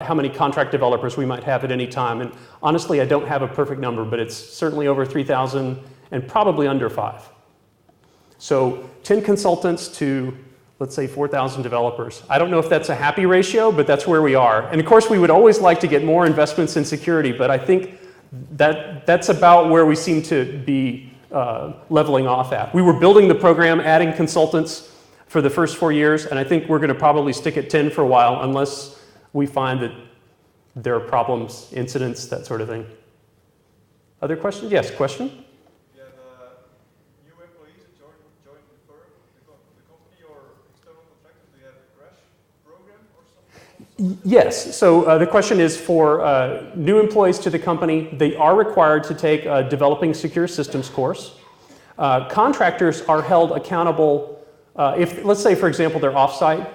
how many contract developers we might have at any time. And honestly, I don't have a perfect number, but it's certainly over 3,000 and probably under 5. So 10 consultants to, let's say, 4,000 developers. I don't know if that's a happy ratio, but that's where we are. And of course, we would always like to get more investments in security, but I think that's about where we seem to be leveling off at. We were building the program, adding consultants for the first 4 years, and I think we're going to probably stick at 10 for a while unless we find that there are problems, incidents, that sort of thing. Other questions? Yes, question? Yeah, the new employees that join the firm, the company or external contractors, do you have a crash program or something? Yes, so the question is for new employees to the company, they are required to take a developing secure systems course. Contractors are held accountable if, let's say, for example, they're offsite.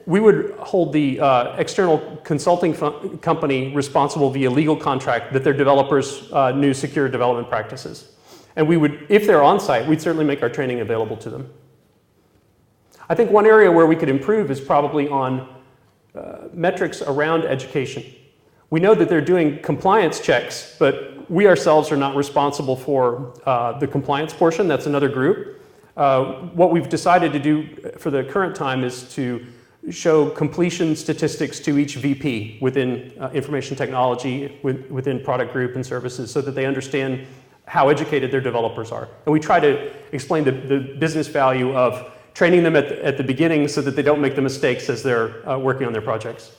We would hold the external consulting company responsible via legal contract that their developers knew secure development practices. And we would, if they're on site, we'd certainly make our training available to them. I think one area where we could improve is probably on metrics around education. We know that they're doing compliance checks, but we ourselves are not responsible for the compliance portion. That's another group. What we've decided to do for the current time is to show completion statistics to each VP within information technology, within product group and services, so that they understand how educated their developers are. And we try to explain the business value of training them at the beginning so that they don't make the mistakes as they're working on their projects.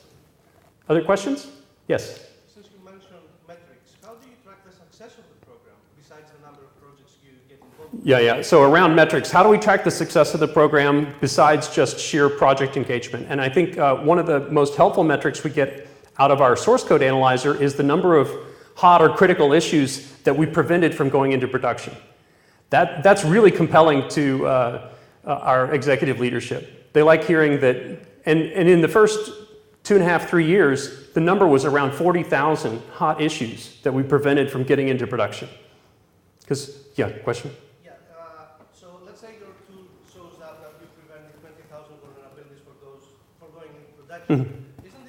Other questions? Yes? Since you mentioned metrics, how do you track the success of the program besides the number of projects you get involved in? Yeah. So around metrics, how do we track the success of the program besides just sheer project engagement? And I think one of the most helpful metrics we get out of our source code analyzer is the number of hot or critical issues that we prevented from going into production. That's really compelling to our executive leadership. They like hearing that, and in the first 2.5, 3 years, the number was around 40,000 hot issues that we prevented from getting into production. Because, yeah, question? So let's say your tool shows that you prevented 20,000 vulnerabilities for going into production. Mm-hmm. Isn't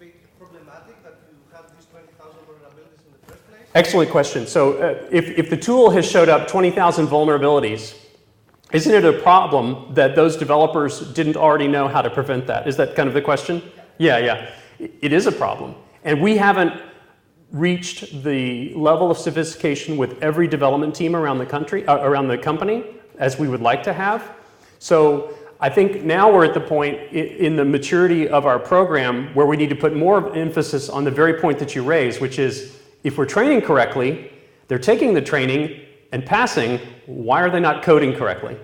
it problematic that you have these 20,000 vulnerabilities in the first place? Excellent question. So if the tool has showed up 20,000 vulnerabilities, isn't it a problem that those developers didn't already know how to prevent that? Is that kind of the question? Yeah. It is a problem. And we haven't reached the level of sophistication with every development team around the country, around the company, as we would like to have. So I think now we're at the point in the maturity of our program where we need to put more emphasis on the very point that you raised, which is if we're training correctly, they're taking the training and passing, why are they not coding correctly?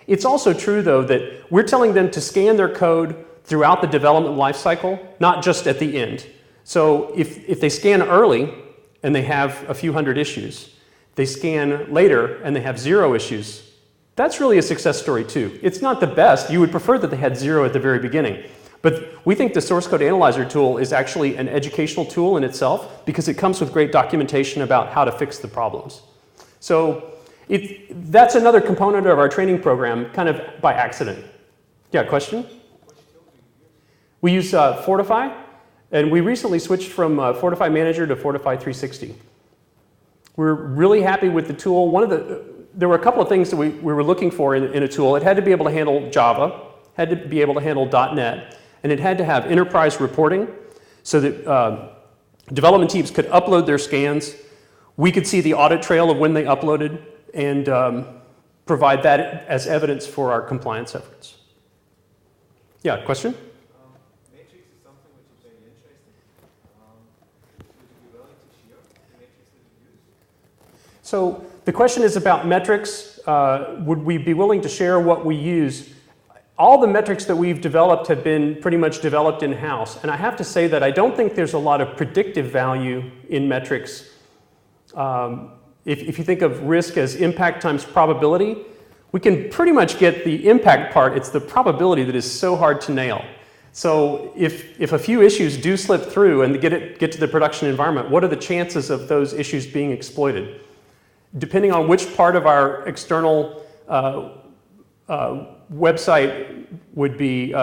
It's also true, though, that we're telling them to scan their code throughout the development lifecycle, not just at the end. So if they scan early and they have a few hundred issues, they scan later and they have 0 issues, that's really a success story too. It's not the best. You would prefer that they had 0 at the very beginning. But we think the source code analyzer tool is actually an educational tool in itself because it comes with great documentation about how to fix the problems. So that's another component of our training program, kind of by accident. Yeah, question? We use Fortify, and we recently switched from Fortify Manager to Fortify 360. We're really happy with the tool. There were a couple of things that we were looking for in a tool. It had to be able to handle Java, had to be able to handle .NET, and it had to have enterprise reporting so that development teams could upload their scans. We could see the audit trail of when they uploaded and provide that as evidence for our compliance efforts. Yeah, question? Matrix is something which is very interesting. Would you be willing to share the matrix that you use? So the question is about metrics. Would we be willing to share what we use? All the metrics that we've developed have been pretty much developed in-house. And I have to say that I don't think there's a lot of predictive value in metrics. If you think of risk as impact times probability, we can pretty much get the impact part. It's the probability that is so hard to nail. So if a few issues do slip through and get to the production environment, what are the chances of those issues being exploited? Depending on which part of our external website would be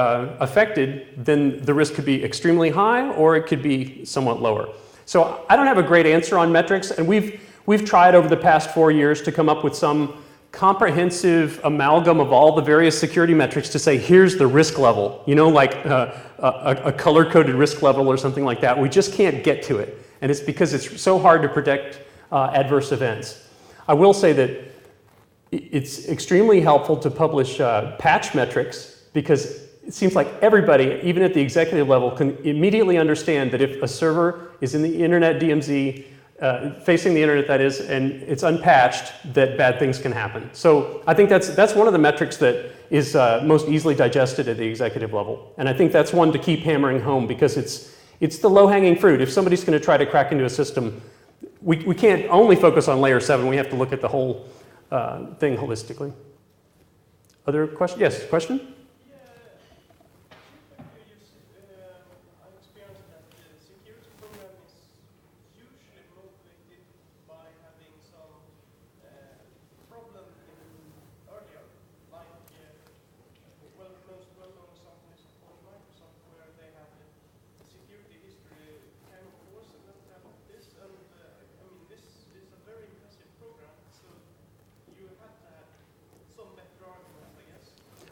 affected, then the risk could be extremely high or it could be somewhat lower. So I don't have a great answer on metrics, and we've tried over the past 4 years to come up with some comprehensive amalgam of all the various security metrics to say, here's the risk level, you know, like a color-coded risk level or something like that. We just can't get to it, and it's because it's so hard to predict adverse events. I will say that it's extremely helpful to publish patch metrics, because it seems like everybody, even at the executive level, can immediately understand that if a server is in the internet DMZ, facing the internet that is, and it's unpatched, that bad things can happen. So I think that's one of the metrics that is most easily digested at the executive level. And I think that's one to keep hammering home, because it's the low-hanging fruit. If somebody's going to try to crack into a system, we can't only focus on layer 7, we have to look at the whole thing holistically. Other question? Yes, question?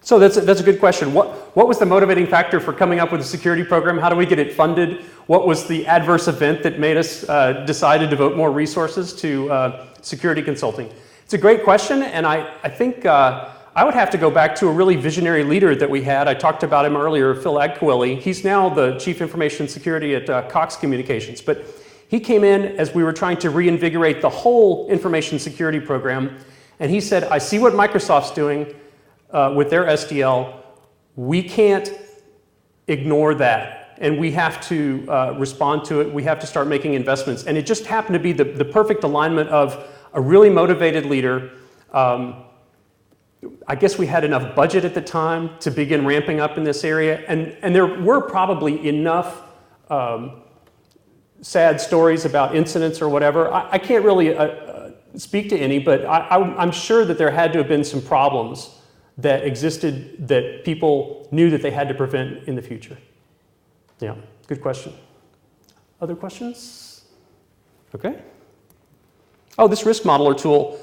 So that's a good question. What was the motivating factor for coming up with a security program? How do we get it funded? What was the adverse event that made us decide to devote more resources to security consulting? It's a great question, and I think I would have to go back to a really visionary leader that we had. I talked about him earlier, Phil Agquilli. He's now the Chief Information Security at Cox Communications, but he came in as we were trying to reinvigorate the whole information security program, and he said, I see what Microsoft's doing with their SDL. We can't ignore that, and we have to respond to it. We have to start making investments. And it just happened to be the perfect alignment of a really motivated leader. I guess we had enough budget at the time to begin ramping up in this area, and there were probably enough sad stories about incidents or whatever. I can't really speak to any, but I'm sure that there had to have been some problems that existed that people knew that they had to prevent in the future. Yeah, good question. Other questions? Okay. Oh, this risk modeler tool.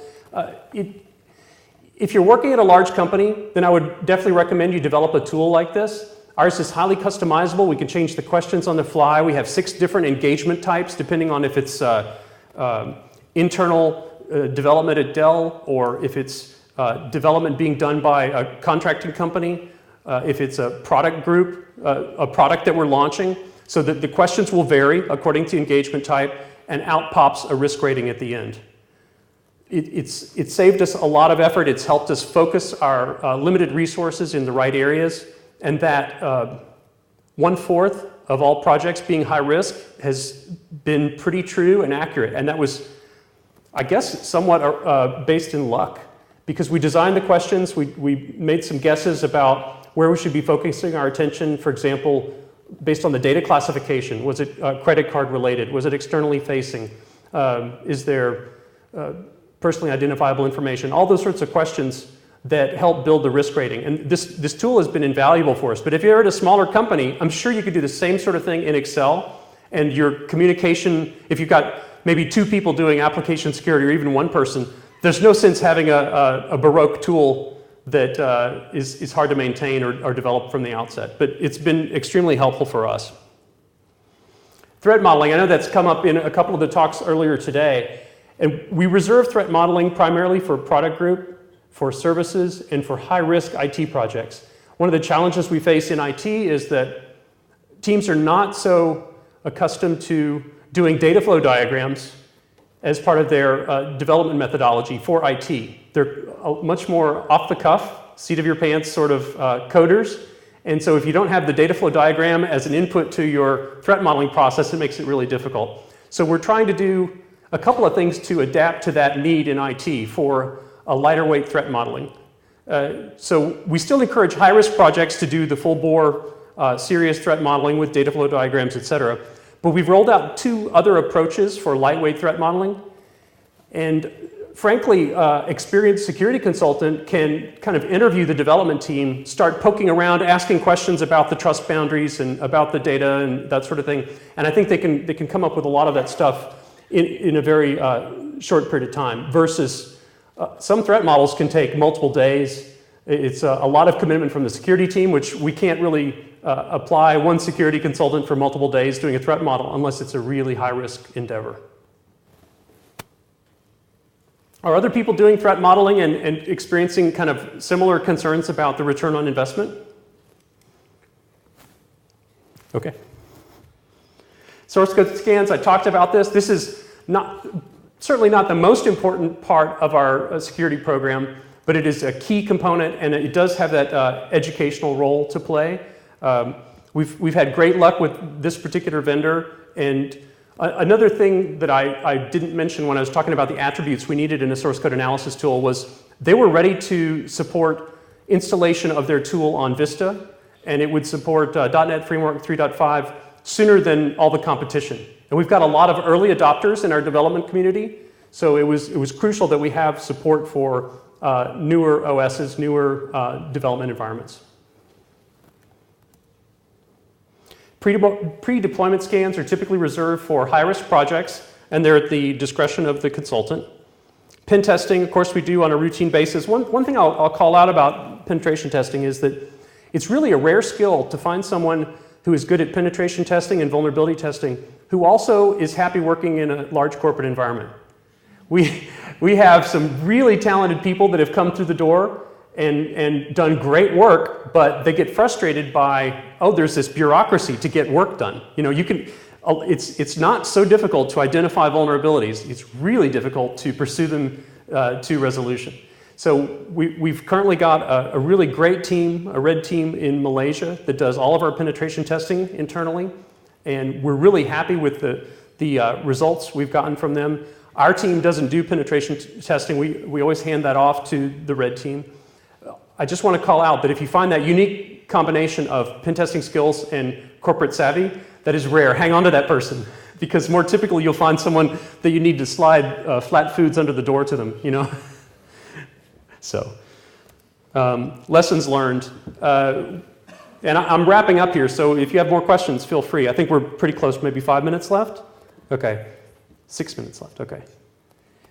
If you're working at a large company, then I would definitely recommend you develop a tool like this. Ours is highly customizable. We can change the questions on the fly. We have 6 different engagement types, depending on if it's internal development at Dell, or if it's development being done by a contracting company, if it's a product group, a product that we're launching. So that the questions will vary according to engagement type, and out pops a risk rating at the end. It's saved us a lot of effort. It's helped us focus our limited resources in the right areas, and that 1/4 of all projects being high risk has been pretty true and accurate. And that was, I guess, somewhat based in luck, because we designed the questions, we made some guesses about where we should be focusing our attention. For example, based on the data classification, was it credit card related? Was it externally facing? Is there personally identifiable information? All those sorts of questions that help build the risk rating. And this tool has been invaluable for us. But if you're at a smaller company, I'm sure you could do the same sort of thing in Excel, and your communication, if you've got maybe 2 people doing application security or even 1 person, there's no sense having a Baroque tool that is hard to maintain or develop from the outset. But it's been extremely helpful for us. Threat modeling, I know that's come up in a couple of the talks earlier today. And we reserve threat modeling primarily for product group, for services, and for high-risk IT projects. One of the challenges we face in IT is that teams are not so accustomed to doing data flow diagrams as part of their development methodology for IT. They're much more off-the-cuff, seat-of-your-pants sort of coders. And so if you don't have the data flow diagram as an input to your threat modeling process, it makes it really difficult. So we're trying to do a couple of things to adapt to that need in IT for a lighter weight threat modeling. So we still encourage high-risk projects to do the full-bore serious threat modeling with data flow diagrams, et cetera. But we've rolled out 2 other approaches for lightweight threat modeling. And frankly, experienced security consultant can kind of interview the development team, start poking around, asking questions about the trust boundaries and about the data and that sort of thing. And I think they can come up with a lot of that stuff in a very short period of time, versus some threat models can take multiple days. It's a lot of commitment from the security team, which we can't really apply one security consultant for multiple days doing a threat model unless it's a really high-risk endeavor. Are other people doing threat modeling and experiencing kind of similar concerns about the return on investment? Okay. Source code scans, I talked about this. This is certainly not the most important part of our security program, but it is a key component, and it does have that educational role to play. We've had great luck with this particular vendor, and another thing that I didn't mention when I was talking about the attributes we needed in a source code analysis tool was they were ready to support installation of their tool on Vista, and it would support .NET Framework 3.5 sooner than all the competition. And we've got a lot of early adopters in our development community, so it was crucial that we have support for newer OSs, newer development environments. Pre-deployment scans are typically reserved for high-risk projects, and they're at the discretion of the consultant. Pen testing, of course, we do on a routine basis. One thing I'll call out about penetration testing is that it's really a rare skill to find someone who is good at penetration testing and vulnerability testing, who also is happy working in a large corporate environment. We have some really talented people that have come through the door and done great work, but they get frustrated by, oh, there's this bureaucracy to get work done. You know, it's not so difficult to identify vulnerabilities. It's really difficult to pursue them to resolution. So we've currently got a really great team, a red team in Malaysia that does all of our penetration testing internally, and we're really happy with the results we've gotten from them. Our team doesn't do penetration testing. We always hand that off to the red team. I just want to call out that if you find that unique combination of pen testing skills and corporate savvy, that is rare. Hang on to that person, because more typically you'll find someone that you need to slide flat foods under the door to them, you know. So, lessons learned. And I'm wrapping up here, so if you have more questions, feel free. I think we're pretty close, maybe 5 minutes left? Okay, 6 minutes left, okay.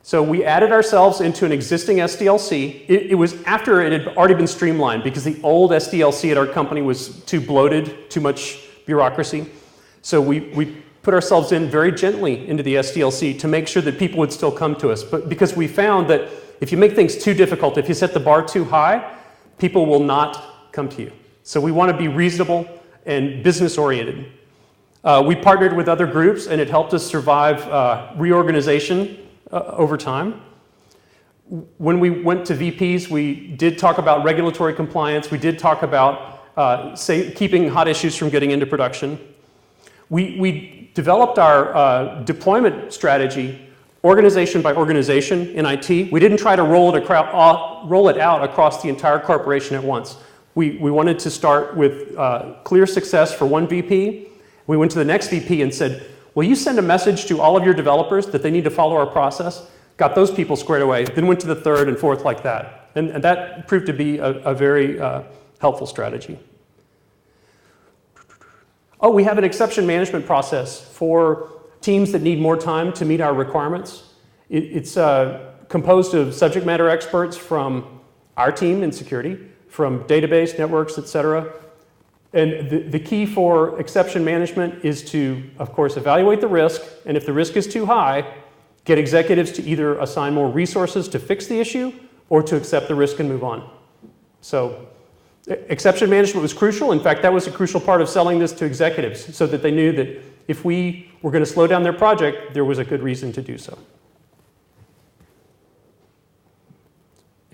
So we added ourselves into an existing SDLC. It was after it had already been streamlined, because the old SDLC at our company was too bloated, too much bureaucracy. So we put ourselves in very gently into the SDLC to make sure that people would still come to us. But because we found that if you make things too difficult, if you set the bar too high, people will not come to you. So we want to be reasonable and business-oriented. We partnered with other groups, and it helped us survive reorganization over time. When we went to VPs, we did talk about regulatory compliance. We did talk about keeping hot issues from getting into production. We developed our deployment strategy organization by organization in IT. We didn't try to roll it out across the entire corporation at once. We wanted to start with clear success for one VP. We went to the next VP and said, will you send a message to all of your developers that they need to follow our process? Got those people squared away, then went to the third and fourth like that. And that proved to be a very helpful strategy. Oh, we have an exception management process for teams that need more time to meet our requirements. It's composed of subject matter experts from our team in security, from database, networks, et cetera. And the key for exception management is to, of course, evaluate the risk, and if the risk is too high, get executives to either assign more resources to fix the issue or to accept the risk and move on. So exception management was crucial. In fact, that was a crucial part of selling this to executives, so that they knew that if we were going to slow down their project, there was a good reason to do so.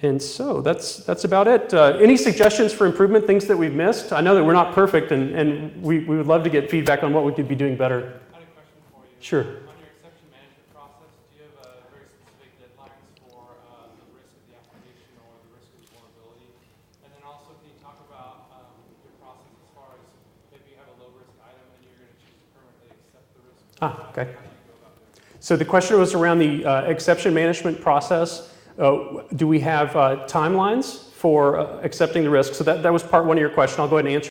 And so that's about it. Any suggestions for improvement, things that we've missed? I know that we're not perfect, and we would love to get feedback on what we could be doing better. I had a question for you. Sure. On your exception management process, do you have very specific deadlines for the risk of the application or the risk of vulnerability? And then also, can you talk about your process as far as maybe you have a low-risk item and you're going to choose to permanently accept the risk? Okay. How do you go about doing that? So the question was around the exception management process. Do we have timelines for accepting the risk? So that was part one of your question. I'll go ahead and answer